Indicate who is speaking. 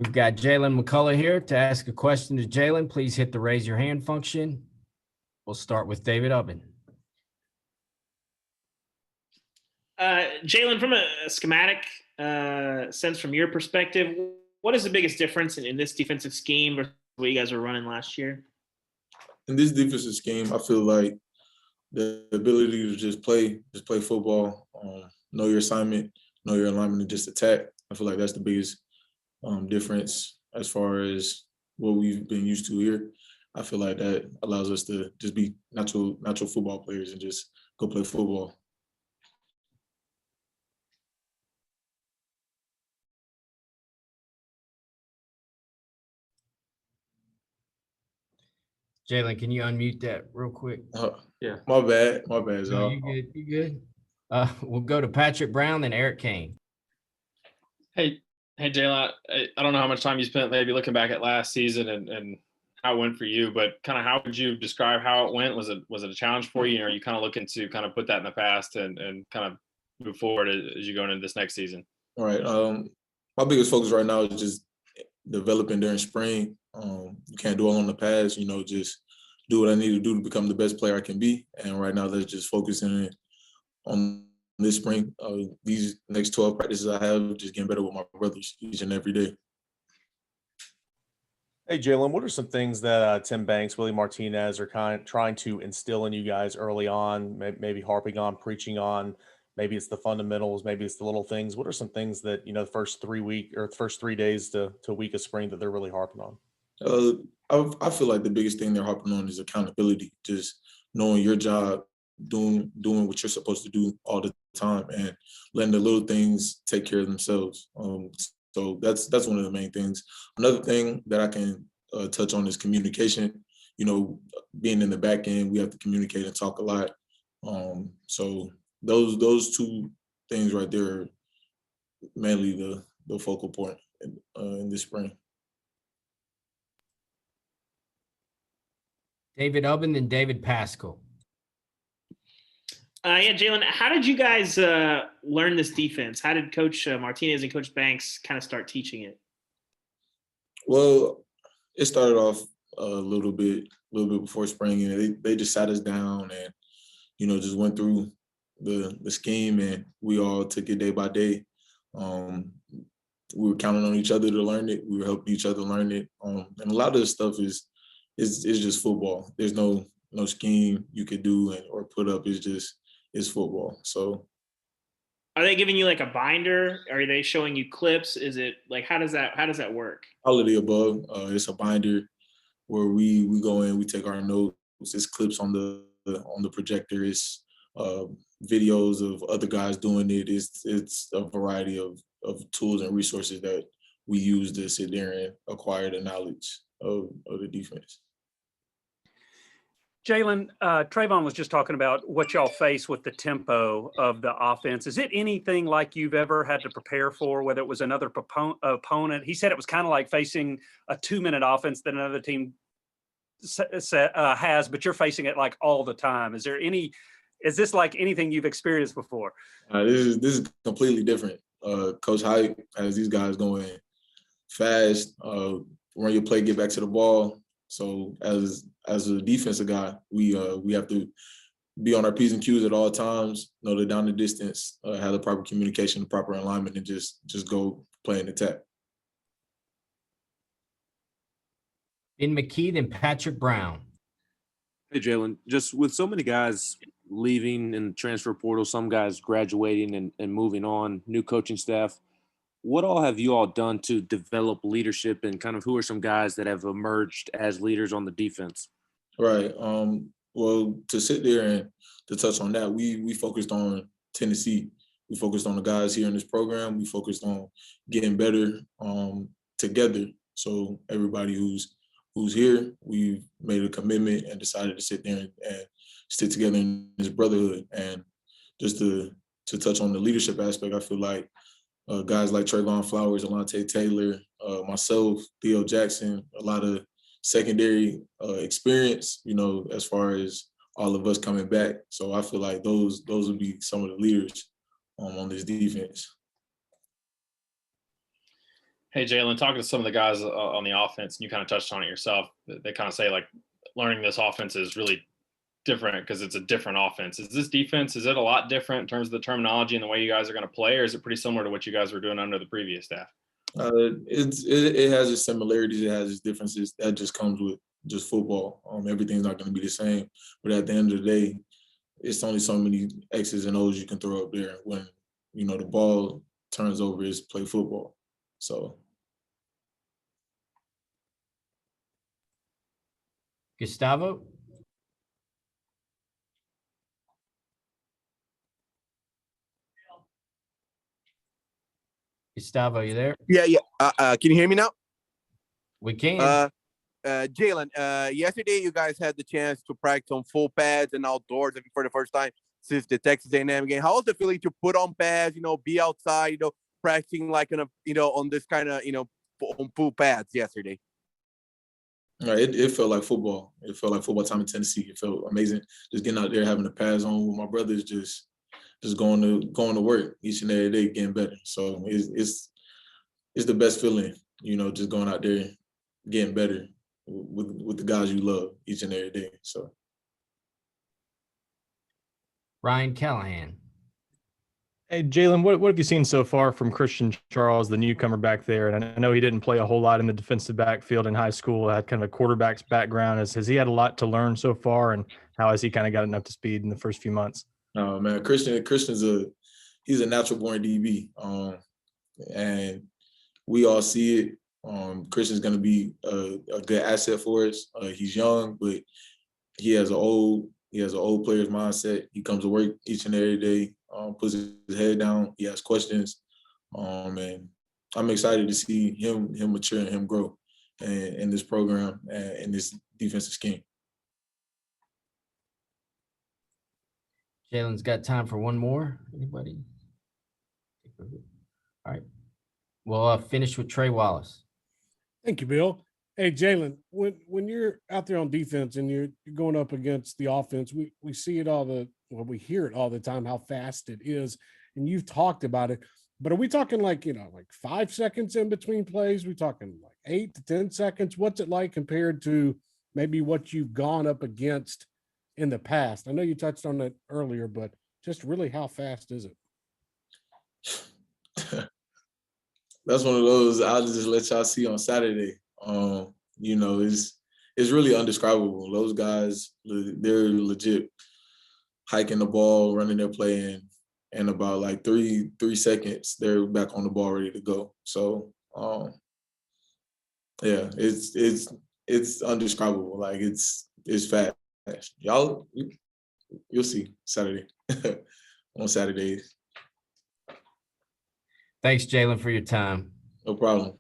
Speaker 1: We've got Jaylen McCullough here to ask a question to Jaylen. Please hit the raise your hand function. We'll start with David Ubben.
Speaker 2: Jaylen, from a schematic sense, from your perspective, what is the biggest difference in this defensive scheme versus what you guys were running last year?
Speaker 3: In this defensive scheme, I feel like the ability to just play football, know your assignment, know your alignment, and just attack. I feel like that's the biggest difference as far as what we've been used to here. I feel like that allows us to just be natural football players and just go play football.
Speaker 1: Jaylen, can you unmute that real quick?
Speaker 3: Yeah. My bad,
Speaker 1: No,
Speaker 3: y'all.
Speaker 1: you good. We'll go to Patrick Brown, then Eric Kane.
Speaker 4: Hey, Jaylen, I don't know how much time you spent maybe looking back at last season and how it went for you, but kind of how would you describe how it went? Was it a challenge for you? Or are you kind of looking to kind of put that in the past and kind of move forward as you go into this next season?
Speaker 3: All right. My biggest focus right now is just developing during spring. You can't dwell on the past, just do what I need to do to become the best player I can be. And right now, let's just focus on this spring. These next 12 practices I have, just getting better with my brothers each and every day.
Speaker 5: Hey, Jaylen, what are some things that Tim Banks, Willie Martinez are trying to instill in you guys early on, maybe harping on, preaching on? Maybe it's the fundamentals, maybe it's the little things. What are some things that, the first 3 days to a week of spring that they're really harping on?
Speaker 3: I feel like the biggest thing they're harping on is accountability, just knowing your job, doing what you're supposed to do all the time, and letting the little things take care of themselves. So that's one of the main things. Another thing that I can touch on is communication. Being in the back end, we have to communicate and talk a lot. So those two things right there are mainly the focal point in this spring.
Speaker 1: David Ubben, then David Pascal.
Speaker 2: Yeah, Jaylen, how did you guys learn this defense? How did Coach Martinez and Coach Banks kind of start teaching it?
Speaker 3: Well, it started off a little bit before spring, and they just sat us down and just went through the scheme, and we all took it day by day. We were counting on each other to learn it. We were helping each other learn it, and a lot of this stuff is just football. There's no scheme you could do or put up. It's football. So,
Speaker 2: are they giving you like a binder? Are they showing you clips? Is it like how does that work?
Speaker 3: All of the above. It's a binder where we go in, we take our notes. It's clips on the projector. It's videos of other guys doing it. It's a variety of tools and resources that we use to sit there and acquire the knowledge of the defense.
Speaker 6: Jaylen, Trayvon was just talking about what y'all face with the tempo of the offense. Is it anything like you've ever had to prepare for, whether it was another opponent? He said it was kind of like facing a 2-minute offense that another team has, but you're facing it like all the time. Is this like anything you've experienced before?
Speaker 3: This is completely different. Coach Hype has these guys going fast, run your play, get back to the ball. So as a defensive guy, we have to be on our P's and Q's at all times, know the down the distance, have the proper communication, the proper alignment, and just go play and attack.
Speaker 1: Ben McKee, then Patrick Brown.
Speaker 7: Hey, Jaylen, just with so many guys leaving in the transfer portal, some guys graduating and moving on, new coaching staff, what all have you all done to develop leadership, and kind of who are some guys that have emerged as leaders on the defense?
Speaker 3: Right. Well, to sit there and to touch on that, we focused on Tennessee. We focused on the guys here in this program. We focused on getting better together. So everybody who's here, we've made a commitment and decided to sit there and stick together in this brotherhood. And just to touch on the leadership aspect, I feel like guys like Trayvon Flowers, Alontae Taylor, myself, Theo Jackson, a lot of secondary experience, as far as all of us coming back. So I feel like those would be some of the leaders on this defense.
Speaker 4: Hey, Jaylen, talking to some of the guys on the offense, and you kind of touched on it yourself. They kind of say like learning this offense is really different because it's a different offense. Is this defense, is it a lot different in terms of the terminology and the way you guys are going to play, or is it pretty similar to what you guys were doing under the previous staff?
Speaker 3: It has its similarities, it has its differences. That just comes with just football. Everything's not going to be the same, but at the end of the day, it's only so many X's and O's you can throw up there when the ball turns over. Is play football. So
Speaker 1: Gustavo? Gustavo, you there?
Speaker 8: Yeah. Can you hear me now?
Speaker 1: We can.
Speaker 8: Jaylen, yesterday you guys had the chance to practice on full pads and outdoors for the first time since the Texas A&M game. How was the feeling to put on pads, be outside, practicing like on this kind of, on full pads yesterday?
Speaker 3: It felt like football. It felt like football time in Tennessee. It felt amazing just getting out there, having the pads on with my brothers, just going to work each and every day, getting better. So it's the best feeling, just going out there, getting better with the guys you love each and every day. So
Speaker 1: Ryan Callahan.
Speaker 9: Hey, Jaylen, what have you seen so far from Christian Charles, the newcomer back there? And I know he didn't play a whole lot in the defensive backfield in high school, had kind of a quarterback's background. Has he had a lot to learn so far, and how has he kind of gotten up to speed in the first few months?
Speaker 3: Oh man, Christian's he's a natural born DB. And we all see it. Christian's going to be a good asset for us. He's young, but he has an old player's mindset. He comes to work each and every day, puts his head down. He has questions, and I'm excited to see him mature and him grow in this program and in this defensive scheme.
Speaker 1: Jalen's got time for one more. Anybody? All right. We'll finish with Trey Wallace.
Speaker 10: Thank you, Bill. Hey, Jaylen, when you're out there on defense and you're going up against the offense, we see it we hear it all the time, how fast it is. And you've talked about it, but are we talking like 5 seconds in between plays? We talking like 8 to 10 seconds? What's it like compared to maybe what you've gone up against in the past? I know you touched on that earlier, but just really how fast is it?
Speaker 3: That's one of those I'll just let y'all see on Saturday. It's really indescribable. Those guys, they're legit hiking the ball, running their play, and in about like three seconds, they're back on the ball ready to go. So yeah, it's indescribable. Like it's fast. You'll see Saturday on Saturdays.
Speaker 1: Thanks, Jaylen, for your time.
Speaker 3: No problem.